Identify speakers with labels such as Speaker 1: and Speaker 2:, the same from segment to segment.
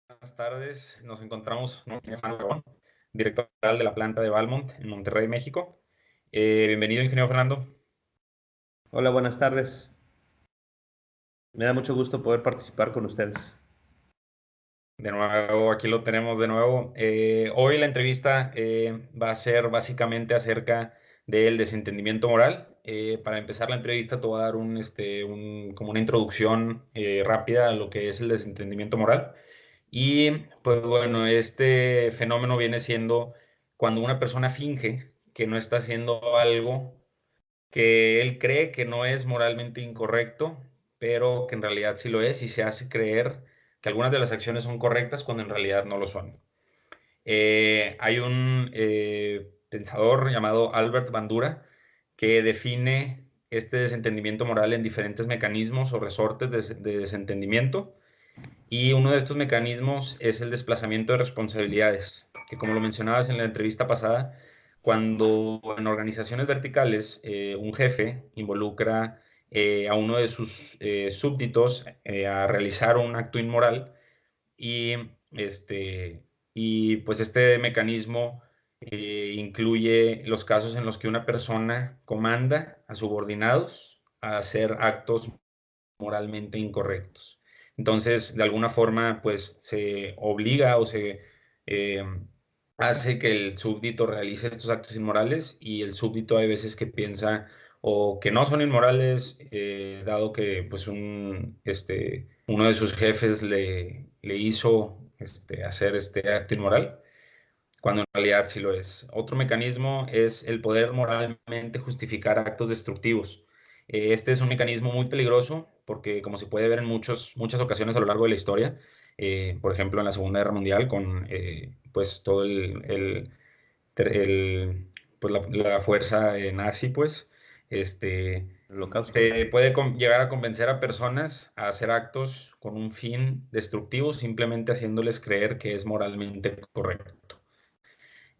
Speaker 1: Buenas tardes. Nos encontramos, ¿no?, con Fernando Aragón, director general de la planta de Valmont en Monterrey, México. Bienvenido, ingeniero Fernando.
Speaker 2: Hola, buenas tardes. Me da mucho gusto poder participar con ustedes.
Speaker 1: De nuevo, aquí lo tenemos de nuevo. Hoy la entrevista va a ser básicamente acerca del desentendimiento moral. Para empezar la entrevista te voy a dar como una introducción rápida a lo que es el desentendimiento moral. Y pues bueno, este fenómeno viene siendo cuando una persona finge que no está haciendo algo que él cree que no es moralmente incorrecto, pero que en realidad sí lo es y se hace creer que algunas de las acciones son correctas cuando en realidad no lo son. Hay un pensador llamado Albert Bandura que define este desentendimiento moral en diferentes mecanismos o resortes de desentendimiento, y uno de estos mecanismos es el desplazamiento de responsabilidades, que como lo mencionabas en la entrevista pasada, cuando en organizaciones verticales un jefe involucra a uno de sus súbditos a realizar un acto inmoral, y, este, y pues este mecanismo incluye los casos en los que una persona comanda a subordinados a hacer actos moralmente incorrectos. Entonces, de alguna forma, pues se obliga o se eh, hace que el súbdito realice estos actos inmorales, y el súbdito hay veces que piensa o que no son inmorales, dado que pues uno de sus jefes le hizo hacer este acto inmoral, cuando en realidad sí lo es. Otro mecanismo es el poder moralmente justificar actos destructivos. Este es un mecanismo muy peligroso porque, como se puede ver en muchas ocasiones a lo largo de la historia, por ejemplo en la Segunda Guerra Mundial, con pues todo pues la fuerza nazi, pues, este,
Speaker 2: El holocausto.
Speaker 1: se puede llegar a convencer a personas a hacer actos con un fin destructivo, simplemente haciéndoles creer que es moralmente correcto.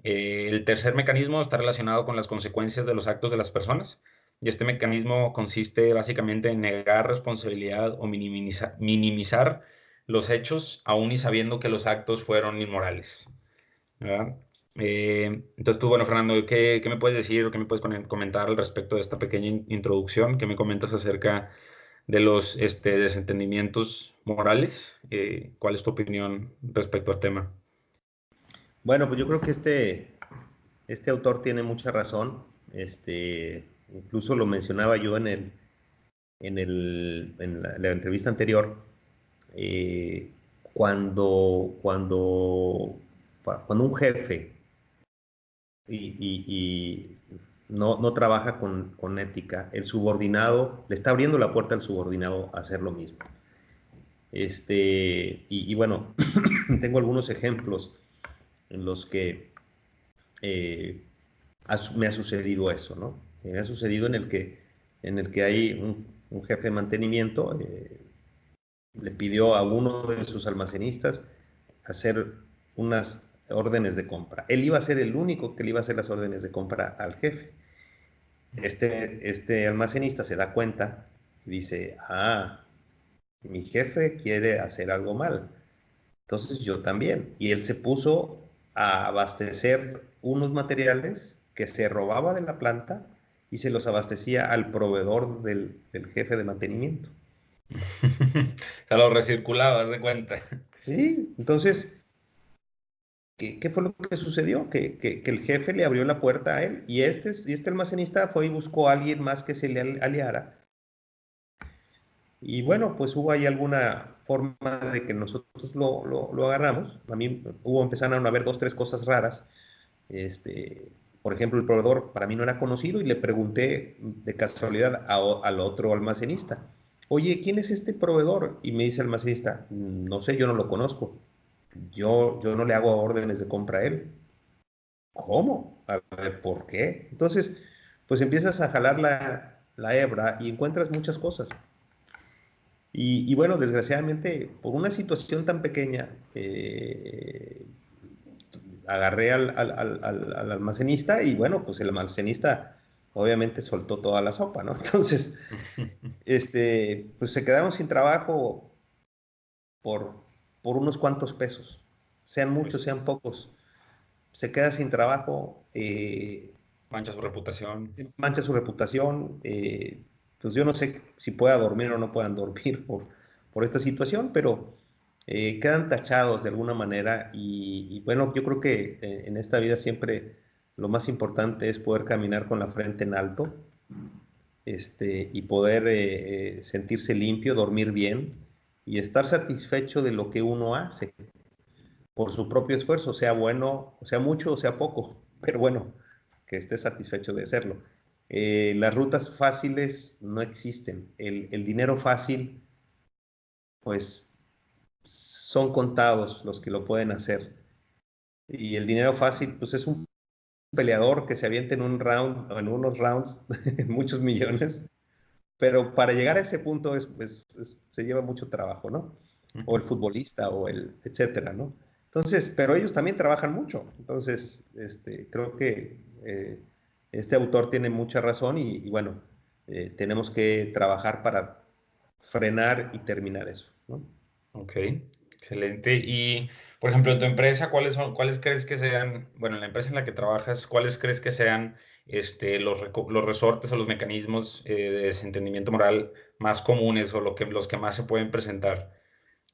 Speaker 1: El tercer mecanismo está relacionado con las consecuencias de los actos de las personas, y este mecanismo consiste básicamente en negar responsabilidad o minimizar los hechos, aun y sabiendo que los actos fueron inmorales, ¿verdad? Entonces tú, bueno, Fernando, ¿qué me puedes decir o qué me puedes comentar al respecto de esta pequeña introducción? ¿Qué me comentas acerca de los desentendimientos morales? ¿Cuál es tu opinión respecto al tema?
Speaker 2: Bueno, pues yo creo que este autor tiene mucha razón. Incluso lo mencionaba yo en la entrevista anterior. eh, cuando un jefe y no trabaja con ética, el subordinado le está abriendo la puerta al subordinado a hacer lo mismo. Bueno, tengo algunos ejemplos en los que eh, me ha sucedido eso, ¿no? Me ha sucedido en el que hay un jefe de mantenimiento, le pidió a uno de sus almacenistas hacer unas órdenes de compra. Él iba a ser el único que le iba a hacer las órdenes de compra al jefe. Este almacenista se da cuenta y dice, mi jefe quiere hacer algo mal, entonces yo también. Y él se puso a abastecer unos materiales que se robaba de la planta y se los abastecía al proveedor del jefe de mantenimiento.
Speaker 1: Se lo recirculaba, haz de cuenta.
Speaker 2: Sí, entonces, ¿qué fue lo que sucedió? Que el jefe le abrió la puerta a él, y este almacenista fue y buscó a alguien más que se le aliara. Y bueno, pues hubo ahí alguna forma de que nosotros lo agarramos. A mí empezaron a haber dos, tres cosas raras. Este, por ejemplo, el proveedor para mí no era conocido, y le pregunté de casualidad al otro almacenista, oye, ¿quién es este proveedor? Y me dice el almacenista, no sé, yo no lo conozco. Yo no le hago órdenes de compra a él. ¿Cómo? A ver, ¿por qué? Entonces, pues empiezas a jalar la hebra y encuentras muchas cosas. Y bueno, desgraciadamente, por una situación tan pequeña, agarré al almacenista, y bueno, pues el almacenista obviamente soltó toda la sopa, ¿no? Entonces, pues se quedaron sin trabajo por por unos cuantos pesos, sean muchos, sean pocos. Se queda sin trabajo,
Speaker 1: Mancha su reputación.
Speaker 2: mancha su reputación, pues yo no sé si pueda dormir o no puedan dormir por esta situación, pero quedan tachados de alguna manera y bueno, yo creo que en esta vida siempre lo más importante es poder caminar con la frente en alto, y poder sentirse limpio, dormir bien y estar satisfecho de lo que uno hace por su propio esfuerzo, sea bueno, o sea mucho o sea poco, pero bueno, que esté satisfecho de hacerlo. Las rutas fáciles no existen. El dinero fácil, pues son contados los que lo pueden hacer. Y el dinero fácil, pues es un peleador que se avienta en un round o en unos rounds muchos millones, pero para llegar a ese punto se lleva mucho trabajo, ¿no? O el futbolista o el etcétera, ¿no? Entonces, pero ellos también trabajan mucho. Entonces, creo que este autor tiene mucha razón y bueno, tenemos que trabajar para frenar y terminar eso, ¿no?
Speaker 1: Ok, excelente. Y, por ejemplo, en tu empresa, cuáles crees que sean, bueno, en la empresa en la que trabajas, cuáles crees que sean los resortes o los mecanismos de desentendimiento moral más comunes o los que más se pueden presentar?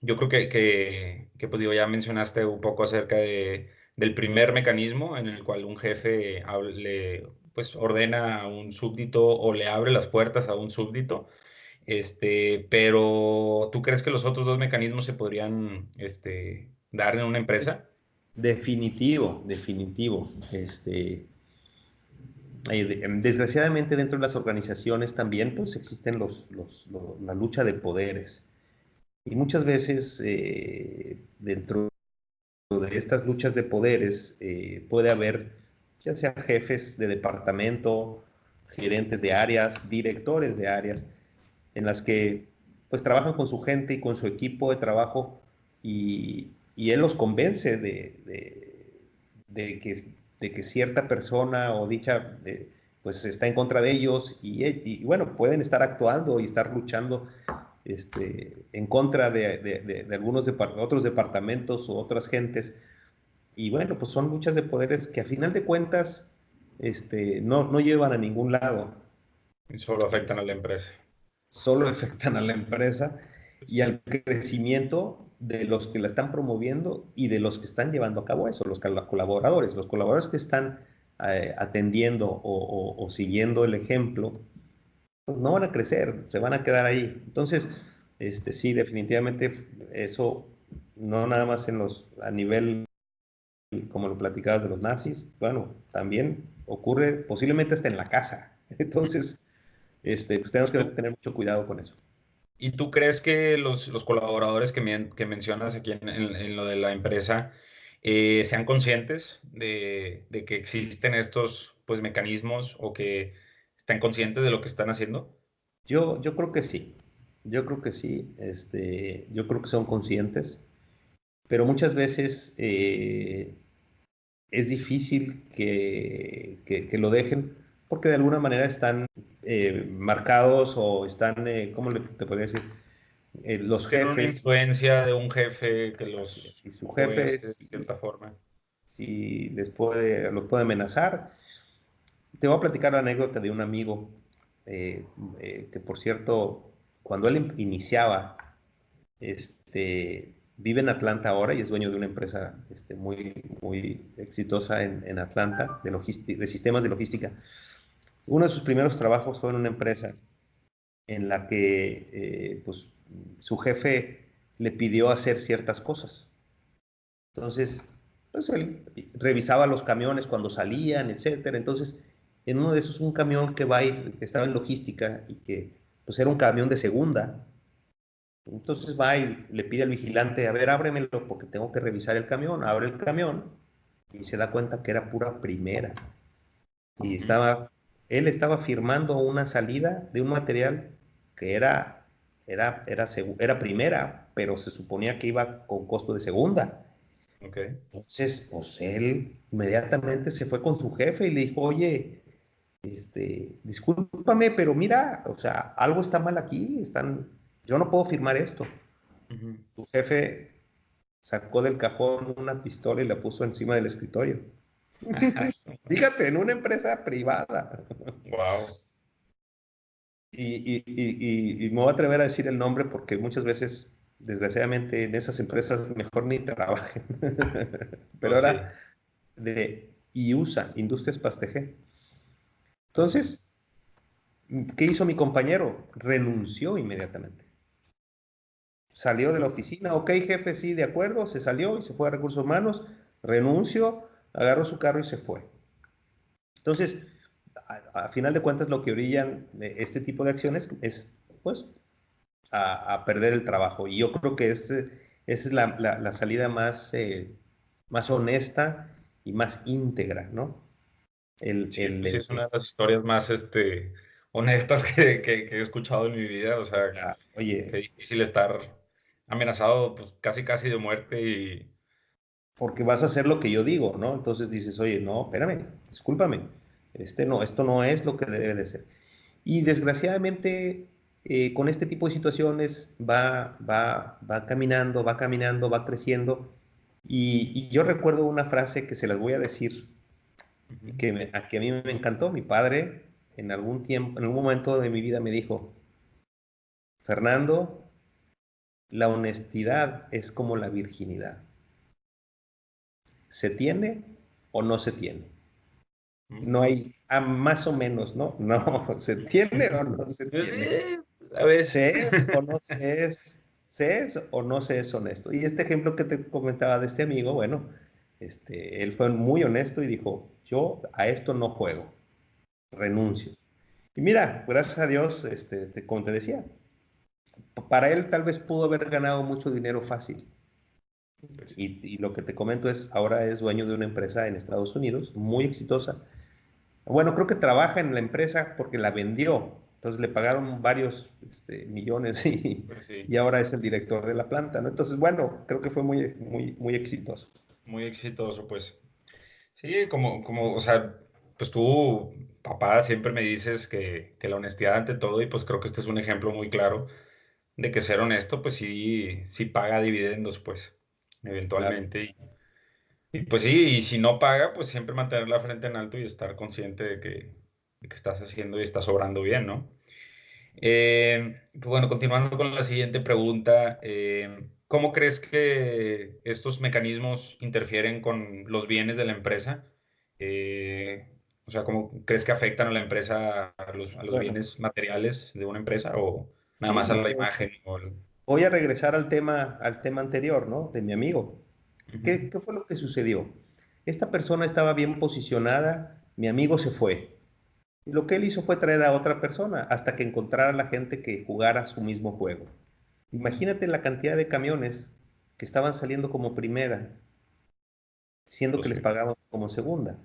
Speaker 1: Yo creo pues digo, ya mencionaste un poco acerca del primer mecanismo en el cual un jefe pues ordena a un súbdito o le abre las puertas a un súbdito. Pero ¿tú crees que los otros dos mecanismos se podrían, dar en una empresa?
Speaker 2: Definitivo, definitivo. Desgraciadamente dentro de las organizaciones también pues existen la lucha de poderes. Y muchas veces dentro de estas luchas de poderes puede haber ya sea jefes de departamento, gerentes de áreas, directores de áreas, en las que pues trabajan con su gente y con su equipo de trabajo y él los convence de que cierta persona o dicha pues está en contra de ellos y bueno, pueden estar actuando y estar luchando en contra de algunos otros departamentos o otras gentes. Y bueno, pues son luchas de poderes que a final de cuentas no llevan a ningún lado.
Speaker 1: Y solo afectan a la
Speaker 2: Este,
Speaker 1: empresa.
Speaker 2: Solo afectan a la empresa y al crecimiento de los que la están promoviendo y de los que están llevando a cabo eso, los colaboradores. Los colaboradores que están atendiendo o siguiendo el ejemplo, pues no van a crecer, se van a quedar ahí. Entonces, sí, definitivamente eso, no nada más a nivel, como lo platicabas de los nazis, bueno, también ocurre posiblemente hasta en la casa. Entonces, pues tenemos que
Speaker 1: ¿Tú,
Speaker 2: tener mucho cuidado con eso.
Speaker 1: y tú crees que los colaboradores que mencionas aquí en lo de la empresa sean conscientes de que existen estos pues, mecanismos o que están conscientes de lo que están haciendo?
Speaker 2: Yo creo que sí, yo creo que sí, yo creo que son conscientes, pero muchas veces es difícil que lo dejen porque de alguna manera están marcados o están, ¿cómo te podría decir? Los
Speaker 1: Tienen una
Speaker 2: jefes,
Speaker 1: influencia de un jefe que
Speaker 2: así es,
Speaker 1: los
Speaker 2: y su jefe,
Speaker 1: influencia de cierta forma.
Speaker 2: si los puede amenazar. Te voy a platicar la anécdota de un amigo que, por cierto, cuando él iniciaba, vive en Atlanta ahora y es dueño de una empresa muy exitosa en Atlanta de sistemas de logística. Uno de sus primeros trabajos fue en una empresa en la que pues, su jefe le pidió hacer ciertas cosas. Entonces, pues él revisaba los camiones cuando salían, etcétera. Entonces, en uno de esos, un camión que que estaba en logística y que pues era un camión de segunda. Entonces va y le pide al vigilante, a ver, ábremelo porque tengo que revisar el camión. Abre el camión y se da cuenta que era pura primera. Y
Speaker 1: Ujú.
Speaker 2: él estaba firmando una salida de un material que era primera, pero se suponía que iba con costo de segunda.
Speaker 1: Ok.
Speaker 2: Entonces, pues él inmediatamente se fue con su jefe y le dijo, oye, discúlpame, pero mira, o sea, algo está mal aquí, yo no puedo firmar esto.
Speaker 1: Ujú.
Speaker 2: Su jefe Sacó del cajón una pistola y la puso encima del escritorio. Fíjate, en una empresa privada.
Speaker 1: Wow.
Speaker 2: Y me voy a atrever a decir el nombre porque muchas veces, desgraciadamente, en esas empresas mejor ni trabajen. Pero
Speaker 1: Pues sí.
Speaker 2: era de IUSA, Industrias Pastegé. Entonces, ¿qué hizo mi compañero? Renunció inmediatamente. Salió de la oficina, ok, jefe, sí, de acuerdo, se salió y se fue a Recursos Humanos, renunció, agarró su carro y se fue. Entonces, a final de cuentas, lo que orillan este tipo de acciones es, pues, a perder el trabajo. Y yo creo que esa es la salida más honesta y más íntegra, ¿no?
Speaker 1: Sí, pues sí, es una de las historias más honestas que he escuchado en mi vida. O sea, qué
Speaker 2: Oye,
Speaker 1: difícil estar amenazado, pues casi casi de muerte y
Speaker 2: porque vas a hacer lo que yo digo, ¿no? Entonces dices, oye, no, espérame, discúlpame, no, esto no es lo que debe de ser. Y desgraciadamente, con este tipo de situaciones va caminando, va caminando, va creciendo. Y yo recuerdo una frase que se las voy a decir,
Speaker 1: ujú,
Speaker 2: que a mí me encantó. Mi padre, en algún tiempo, en algún momento de mi vida, me dijo: Fernando, la honestidad es como la virginidad. ¿Se tiene o no se tiene?
Speaker 1: ujú.
Speaker 2: No hay más o menos, ¿no? No, ¿se tiene o no se
Speaker 1: Pues,
Speaker 2: tiene?
Speaker 1: a veces.
Speaker 2: ¿Se es o no se es o no se es honesto? Y este ejemplo que te comentaba de este amigo, bueno, él fue muy honesto y dijo: yo a esto no juego, renuncio. Y mira, gracias a Dios, como te decía, para él tal vez pudo haber ganado mucho dinero fácil.
Speaker 1: Pues sí.
Speaker 2: Y lo que te comento es, ahora es dueño de una empresa en Estados Unidos, muy exitosa. Bueno, creo que trabaja en la empresa porque la vendió. Entonces le pagaron varios millones
Speaker 1: Pues sí,
Speaker 2: y ahora es el director de la planta, ¿no? Entonces, bueno, creo que fue muy, muy, muy exitoso.
Speaker 1: muy exitoso, pues. Sí, o sea, pues tú, papá, siempre me dices que la honestidad ante todo, y pues creo que este es un ejemplo muy claro de que ser honesto, pues sí, sí paga dividendos, pues,
Speaker 2: Claro.
Speaker 1: eventualmente. Y pues sí, y si no paga, pues siempre mantener la frente en alto y estar consciente de que estás haciendo y estás obrando bien, ¿no? Pues bueno, continuando con la siguiente pregunta, ¿cómo crees que estos mecanismos interfieren con los bienes de la empresa? O sea, ¿cómo crees que afectan a la empresa, a los
Speaker 2: Bueno,
Speaker 1: bienes materiales de una empresa o nada
Speaker 2: sí,
Speaker 1: más a la imagen?
Speaker 2: voy a regresar al tema anterior, ¿no? De mi amigo.
Speaker 1: Ujú.
Speaker 2: ¿Qué fue lo que sucedió? Esta persona estaba bien posicionada, mi amigo se fue. Y lo que él hizo fue traer a otra persona hasta que encontrara a la gente que jugara su mismo juego. Imagínate la cantidad de camiones que estaban saliendo como primera, siendo que
Speaker 1: Pues
Speaker 2: les
Speaker 1: sí.
Speaker 2: pagaban como segunda.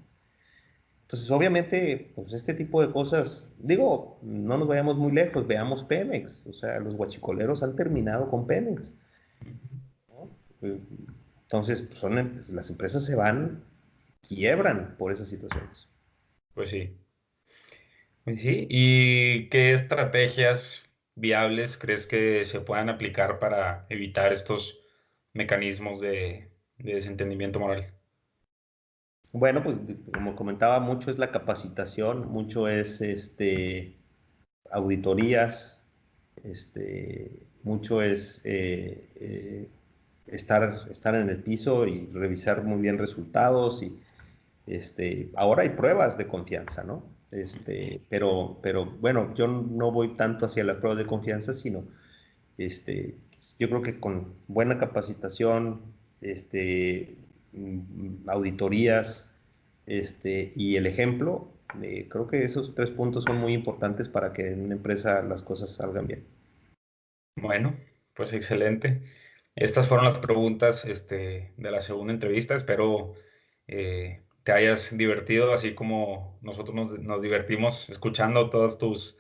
Speaker 2: Entonces, obviamente, pues este tipo de cosas, digo, no nos vayamos muy lejos, veamos Pemex, o sea, los guachicoleros han terminado con Pemex, ¿no? Entonces, pues las empresas se van, quiebran por esas situaciones.
Speaker 1: Pues sí. Pues sí. ¿Y qué estrategias viables crees que se puedan aplicar para evitar estos mecanismos de desentendimiento moral?
Speaker 2: Bueno, pues como comentaba, mucho es la capacitación, mucho es auditorías, mucho es estar en el piso y revisar muy bien resultados y ahora hay pruebas de confianza, ¿no? Pero bueno, yo no voy tanto hacia las pruebas de confianza, sino este, yo creo que con buena capacitación, auditorías, y el ejemplo, creo que esos 3 puntos son muy importantes para que en una empresa las cosas salgan bien.
Speaker 1: Bueno, pues excelente. Estas fueron las preguntas, de la segunda entrevista. Espero te hayas divertido, así como nosotros nos divertimos escuchando todas tus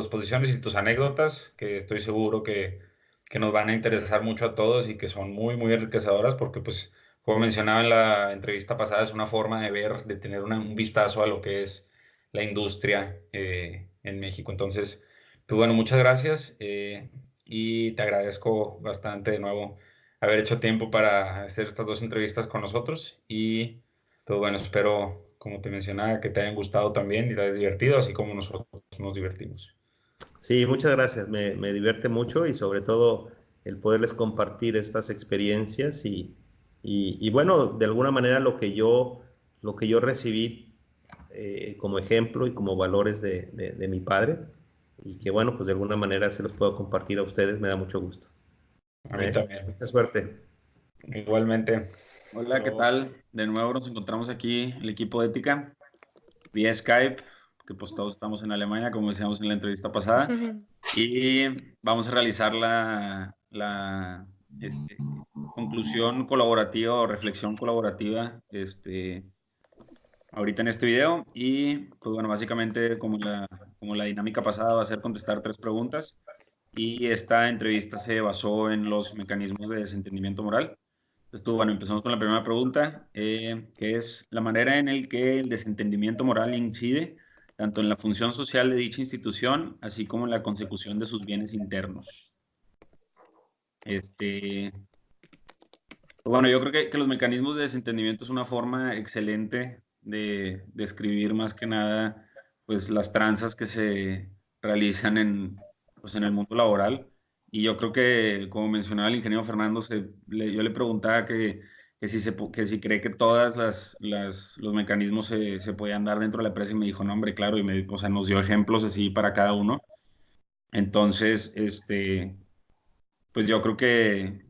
Speaker 1: posiciones y tus anécdotas, que estoy seguro que nos van a interesar mucho a todos y que son muy, muy enriquecedoras, porque pues, como mencionaba en la entrevista pasada, es una forma de ver, de tener un vistazo a lo que es la industria en México. Entonces, pues bueno, muchas gracias y te agradezco bastante de nuevo haber hecho tiempo para hacer estas dos entrevistas con nosotros. Y pues bueno, espero, como te mencionaba, que te hayan gustado también y te hayas divertido, así como nosotros nos divertimos.
Speaker 2: Sí, muchas gracias. Me divierte mucho y sobre todo el poderles compartir estas experiencias y bueno, de alguna manera lo que yo recibí como ejemplo y como valores de mi padre y que bueno, pues de alguna manera se los puedo compartir a ustedes, me da mucho gusto.
Speaker 1: A mí también.
Speaker 2: Mucha suerte.
Speaker 1: Igualmente.
Speaker 3: Hola, ¿qué tal? De nuevo nos encontramos aquí, el equipo de ética, vía Skype, que pues todos estamos en Alemania, como decíamos en la entrevista pasada, y vamos a realizar la conclusión colaborativa o reflexión colaborativa ahorita en este video. Y pues bueno, básicamente como la dinámica pasada va a ser contestar 3 preguntas, y esta entrevista se basó en los mecanismos de desentendimiento moral. Entonces, bueno, empezamos con la primera pregunta, que es la manera en la que el desentendimiento moral incide tanto en la función social de dicha institución, así como en la consecución de sus bienes internos. Bueno, yo creo que los mecanismos de desentendimiento es una forma excelente de describir más que nada, pues, las tranzas que se realizan pues, en el mundo laboral. Y yo creo que, como mencionaba el ingeniero Fernando, yo le preguntaba que si cree que todas los mecanismos se podían dar dentro de la empresa, y me dijo, no, hombre, claro, o sea, nos dio ejemplos así para cada uno. Entonces, pues yo creo que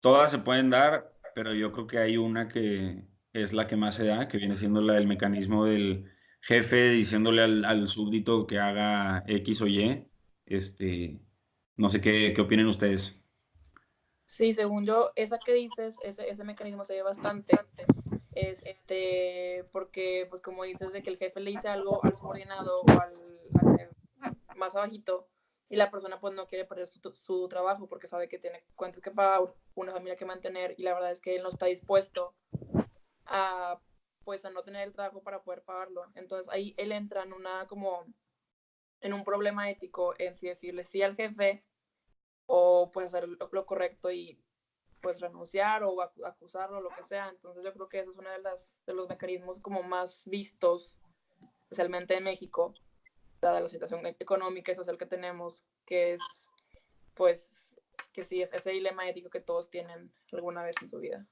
Speaker 3: todas se pueden dar, pero yo creo que hay una que es la que más se da, que viene siendo la del mecanismo del jefe diciéndole al súbdito que haga X o Y. No sé qué opinen ustedes.
Speaker 4: Sí, según yo, esa que dices, ese mecanismo se ve bastante, porque, pues como dices, de que el jefe le dice algo al subordinado o al de más abajito, y la persona pues no quiere perder su trabajo porque sabe que tiene cuentas que pagar, una familia que mantener, y la verdad es que él no está dispuesto a, pues, a no tener el trabajo para poder pagarlo. Entonces ahí él entra en en un problema ético en si decirle sí al jefe o pues hacer lo correcto y pues renunciar o acusarlo, lo que sea. Entonces yo creo que eso es uno de los mecanismos como más vistos, especialmente en México, dada la situación económica y social que tenemos, que es pues que sí es ese dilema ético que todos tienen alguna vez en su vida.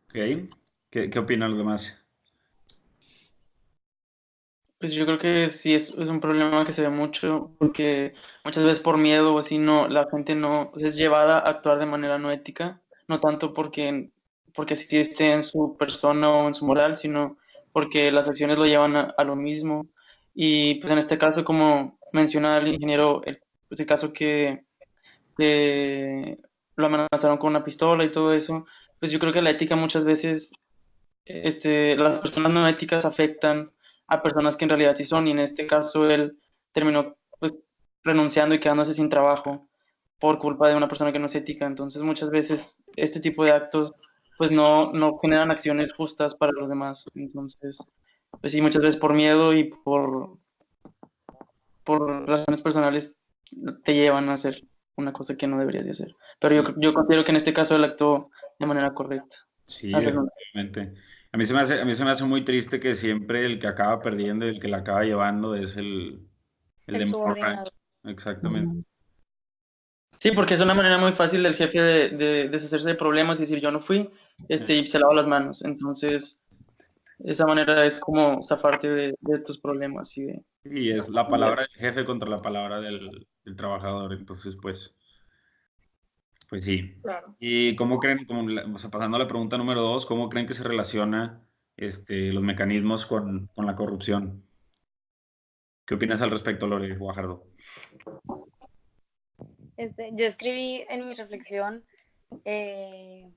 Speaker 3: ¿Ok? ¿Qué opinan los demás?
Speaker 5: Pues yo creo que sí es un problema que se ve mucho, porque muchas veces por miedo o así no, la gente no, o sea, es llevada a actuar de manera no ética, no tanto porque así esté en su persona o en su moral, sino porque las acciones lo llevan a lo mismo. Y pues en este caso, como menciona el ingeniero, pues el caso que lo amenazaron con una pistola y todo eso, pues yo creo que la ética muchas veces las personas no éticas afectan a personas que en realidad sí son, y en este caso él terminó pues renunciando y quedándose sin trabajo por culpa de una persona que no es ética. Entonces muchas veces este tipo de actos pues no generan acciones justas para los demás. Entonces, pues sí, muchas veces por miedo y por razones personales te llevan a hacer una cosa que no deberías de hacer. Pero yo considero que en este caso él actuó de manera correcta.
Speaker 1: Sí,
Speaker 5: Al renunciar.
Speaker 1: definitivamente. A mí se me hace muy triste que siempre el que acaba perdiendo y el que la acaba llevando es el
Speaker 4: El
Speaker 1: de menor
Speaker 4: subordinado.
Speaker 1: rango. Exactamente.
Speaker 5: Sí, porque es una manera muy fácil del jefe de deshacerse de problemas y decir yo no fui, y se lava las manos. Entonces, esa manera es como zafarte de tus problemas y de...
Speaker 1: Y es la palabra del jefe contra la palabra del trabajador. Entonces, pues sí.
Speaker 4: Claro.
Speaker 1: ¿Y cómo creen, o sea, pasando a la pregunta número 2, cómo creen que se relaciona los mecanismos con la corrupción? ¿Qué opinas al respecto, Lore Guajardo?
Speaker 6: Yo escribí en mi reflexión, eh,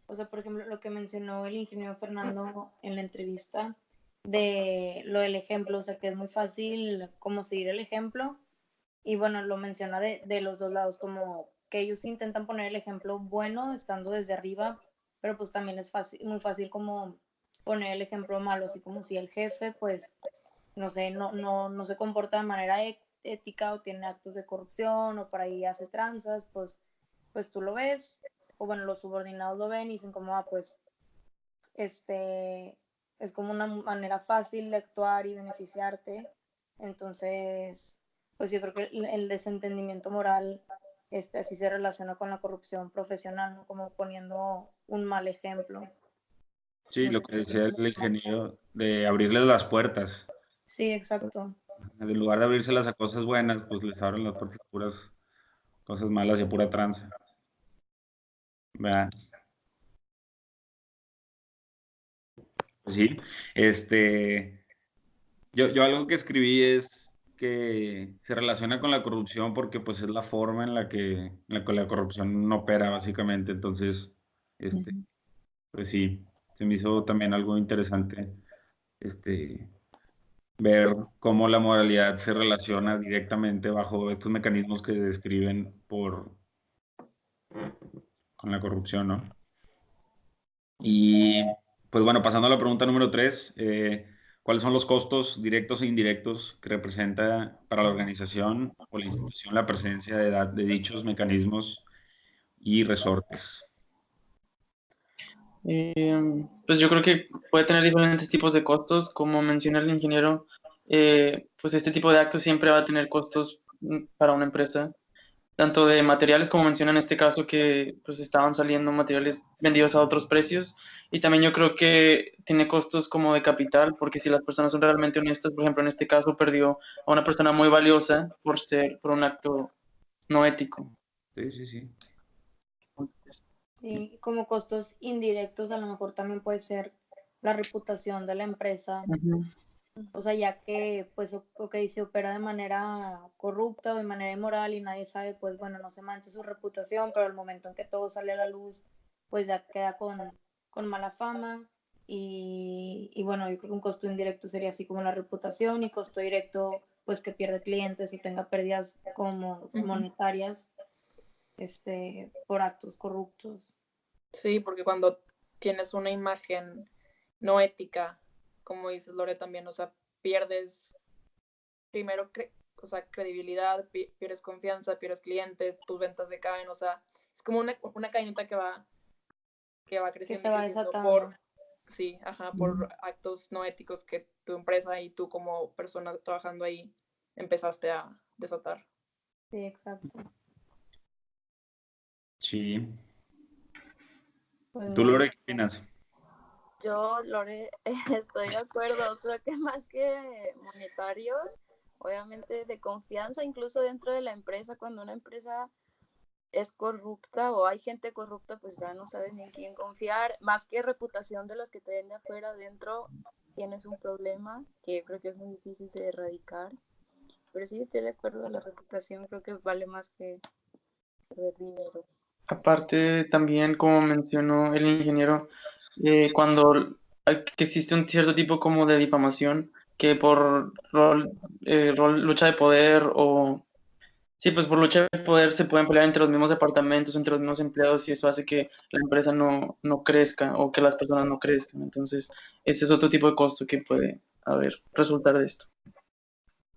Speaker 6: o sea, por ejemplo, lo que mencionó el ingeniero Fernando en la entrevista de lo del ejemplo, o sea, que es muy fácil como seguir el ejemplo. Y bueno, lo menciona de los dos lados, como que ellos intentan poner el ejemplo bueno estando desde arriba, pero pues también es fácil, muy fácil como poner el ejemplo malo, así como si el jefe, pues, no sé, no se comporta de manera ética o tiene actos de corrupción o por ahí hace tranzas, pues pues tú lo ves, o bueno, los subordinados lo ven y dicen como, pues, es como una manera fácil de actuar y beneficiarte. Entonces, pues yo creo que el desentendimiento moral, así se relaciona con la corrupción profesional, ¿no? Como poniendo un mal ejemplo.
Speaker 3: Sí, lo que decía el ingeniero, de abrirles las puertas.
Speaker 6: Sí, exacto.
Speaker 3: En lugar de abrírselas a cosas buenas, pues les abren las puertas a puras cosas malas y a pura tranza. ¿Verdad? Pues sí, yo algo que escribí es que se relaciona con la corrupción porque pues es la forma en la que la corrupción opera básicamente. Entonces, este, pues sí, se me hizo también algo interesante, este, ver cómo la moralidad se relaciona directamente bajo estos mecanismos que describen con la corrupción, ¿no? Y pues bueno, pasando a la pregunta número 3, ¿cuáles son los costos directos e indirectos que representa para la organización o la institución la presencia de dichos mecanismos y resortes?
Speaker 5: Pues yo creo que puede tener diferentes tipos de costos, como menciona el ingeniero, pues este tipo de actos siempre va a tener costos para una empresa, tanto de materiales como menciona en este caso que pues estaban saliendo materiales vendidos a otros precios, y también yo creo que tiene costos como de capital, porque si las personas son realmente honestas, por ejemplo en este caso perdió a una persona muy valiosa por un acto no ético.
Speaker 3: Sí, sí, sí.
Speaker 6: Sí, como costos indirectos, a lo mejor también puede ser la reputación de la empresa.
Speaker 5: Ujú.
Speaker 6: O sea, ya que, pues, ok, se opera de manera corrupta o de manera inmoral y nadie sabe, pues, bueno, no se mancha su reputación, pero al momento en que todo sale a la luz, pues ya queda con mala fama. Y bueno, yo creo que un costo indirecto sería así como la reputación y costo directo, pues, que pierde clientes y tenga pérdidas como monetarias, por actos corruptos.
Speaker 4: Sí, porque cuando tienes una imagen no ética, como dices Lore también, o sea, pierdes primero, o sea, credibilidad, pierdes confianza, pierdes clientes, tus ventas decaen, o sea, es como una cadenita que va
Speaker 6: Que
Speaker 4: creciendo
Speaker 6: se
Speaker 4: y
Speaker 6: va
Speaker 4: creciendo
Speaker 6: desatando.
Speaker 4: sí, ajá, por actos no éticos que tu empresa y tú como persona trabajando ahí empezaste a desatar.
Speaker 6: Sí, exacto.
Speaker 3: Sí.
Speaker 6: Pues
Speaker 3: ¿Tú,
Speaker 6: bueno.
Speaker 3: Lore, qué opinas?
Speaker 7: Yo, Lore, estoy de acuerdo. Creo que más que monetarios, obviamente de confianza, incluso dentro de la empresa, cuando una empresa es corrupta o hay gente corrupta, pues ya no sabes ni en quién confiar. Más que reputación de los que te ven de afuera, adentro tienes un problema que yo creo que es muy difícil de erradicar. Pero sí estoy de acuerdo, la reputación creo que vale más que perder dinero.
Speaker 5: Aparte, también, como mencionó el ingeniero, cuando que existe un cierto tipo como de difamación, que por lucha de poder o... Sí, pues por lucha de poder se pueden pelear entre los mismos departamentos, entre los mismos empleados, y eso hace que la empresa no crezca o que las personas no crezcan. Entonces, ese es otro tipo de costo que puede haber, resultar de esto.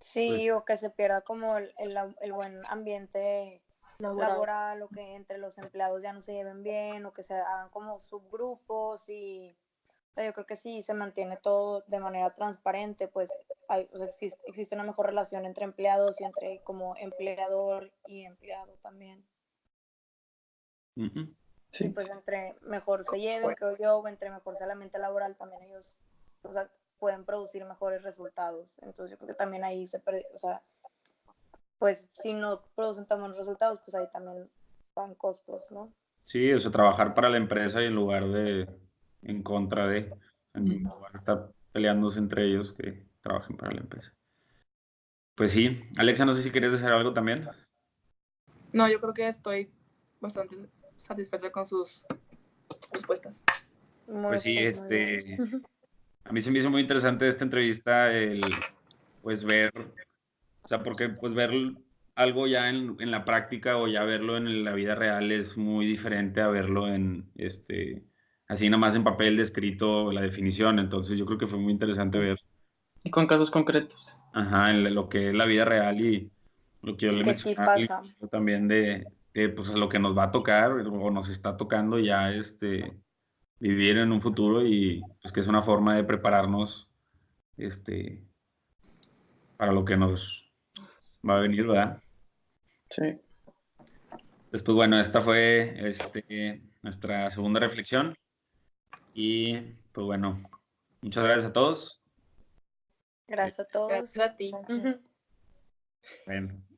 Speaker 6: Sí, o que se pierda como el buen ambiente
Speaker 7: Laboral.
Speaker 6: laboral, o que entre los empleados ya no se lleven bien, o que se hagan como subgrupos y o sea, yo creo que si se mantiene todo de manera transparente, pues o sea, existe una mejor relación entre empleados y entre como empleador y empleado también.
Speaker 3: Ujú.
Speaker 6: Y
Speaker 5: Sí.
Speaker 6: pues entre mejor se lleven, creo yo, o entre mejor sea el ambiente laboral, también ellos, o sea, pueden producir mejores resultados. Entonces yo creo que también ahí o sea, pues si no producen tan buenos resultados, pues ahí también van costos, ¿no?
Speaker 3: Sí, o sea, trabajar para la empresa y en lugar de en contra de, en lugar de estar peleándose entre ellos, que trabajen para la empresa. Pues sí, Alexa, no sé si querías decir algo también.
Speaker 4: No, yo creo que estoy bastante satisfecha con sus respuestas.
Speaker 6: Muy
Speaker 3: Pues sí,
Speaker 6: bien, muy bien.
Speaker 3: a mí se me hizo muy interesante esta entrevista, pues ver, o sea, porque pues ver algo ya en la práctica o ya verlo en la vida real es muy diferente a verlo así nada más en papel descrito la definición. Entonces yo creo que fue muy interesante ver,
Speaker 5: Y con casos concretos.
Speaker 3: ajá, en lo que es la vida real y lo que yo
Speaker 6: Y
Speaker 3: le
Speaker 6: que sí
Speaker 3: mencionaba al
Speaker 6: pasa.
Speaker 3: inicio también pues a lo que nos va a tocar o nos está tocando ya vivir en un futuro y pues que es una forma de prepararnos para lo que nos va a venir, ¿verdad?
Speaker 5: Sí.
Speaker 3: Después, bueno, esta fue nuestra segunda reflexión y pues bueno, muchas gracias a todos.
Speaker 6: Gracias a todos.
Speaker 4: Gracias a ti.
Speaker 6: Ujú.
Speaker 3: Bueno.